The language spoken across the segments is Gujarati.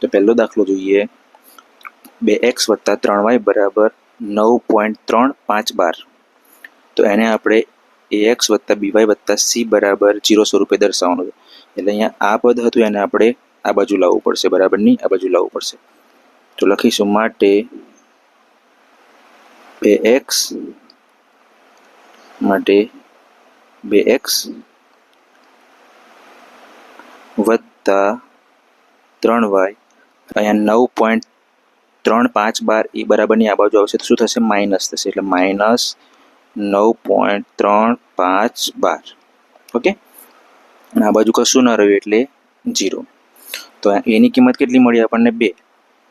તો પહેલો દાખલો જોઈએ. 2x વત્તા 3y બરાબર 9.352. તો એને આપણે ax વત્તા by વત્તા c બરાબર 0 સ્વરૂપે દર્શાવવાનું છે. એટલે અહીંયા આ પદ હતું એને આપણે આ બાજુ લાવવું પડશે, બરાબર ની આ બાજુ લાવવું પડશે. તો લખીશું માટે 2x માટે 2x વત્તા 3y, અહીંયા 9.352 એ બરાબરની આ બાજુ આવશે તો શું થશે? માઇનસ થશે. એટલે માઇનસ 9.352. ઓકે, અને આ બાજુ કશું ન રહ્યું એટલે 0. તો એની કિંમત કેટલી મળી આપણને? 2.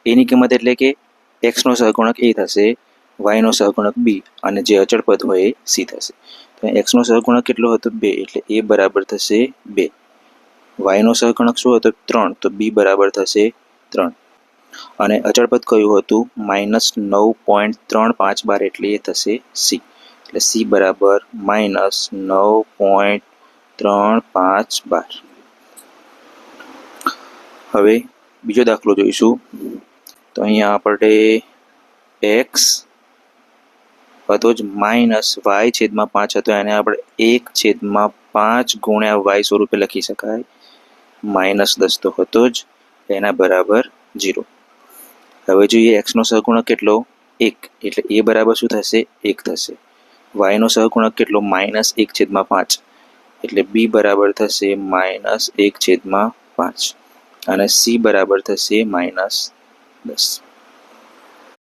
એની કિંમત એટલે કે એક્સનો સહગુણક એ થશે, વાયનો સહગુણક બી, અને જે અચળ પદ હોય એ સી થશે. તો એક્સનો સહગુણક કેટલો હતો? 2. એટલે એ બરાબર થશે 2. વાયનો સહગુણક શું હતો? 3. તો બી બરાબર થશે 3. અને અચળ પદ કયું હતું? માઇનસ 9.352 એટલે એ થશે સી. એટલે સી બરાબર માઇનસ 9.352. હવે બીજો દાખલો જોઈશું. તો અહીંયા આપણે એક્સ હતો જ માઇનસ વાય છેદમાં 5 હતો, એને આપણે 1/5 ગુણ્યા વાય સ્વરૂપે લખી શકાય. -10 તો હતો જ, એના બરાબર 0. હવે જોઈએ એક્સનો સહગુણક કેટલો? 1. એટલે એ બરાબર શું થશે? 1 થશે. વાયનો સહગુણક કેટલો? -1/5. એટલે બી બરાબર થશે -1/5. અને સી બરાબર થશે -10.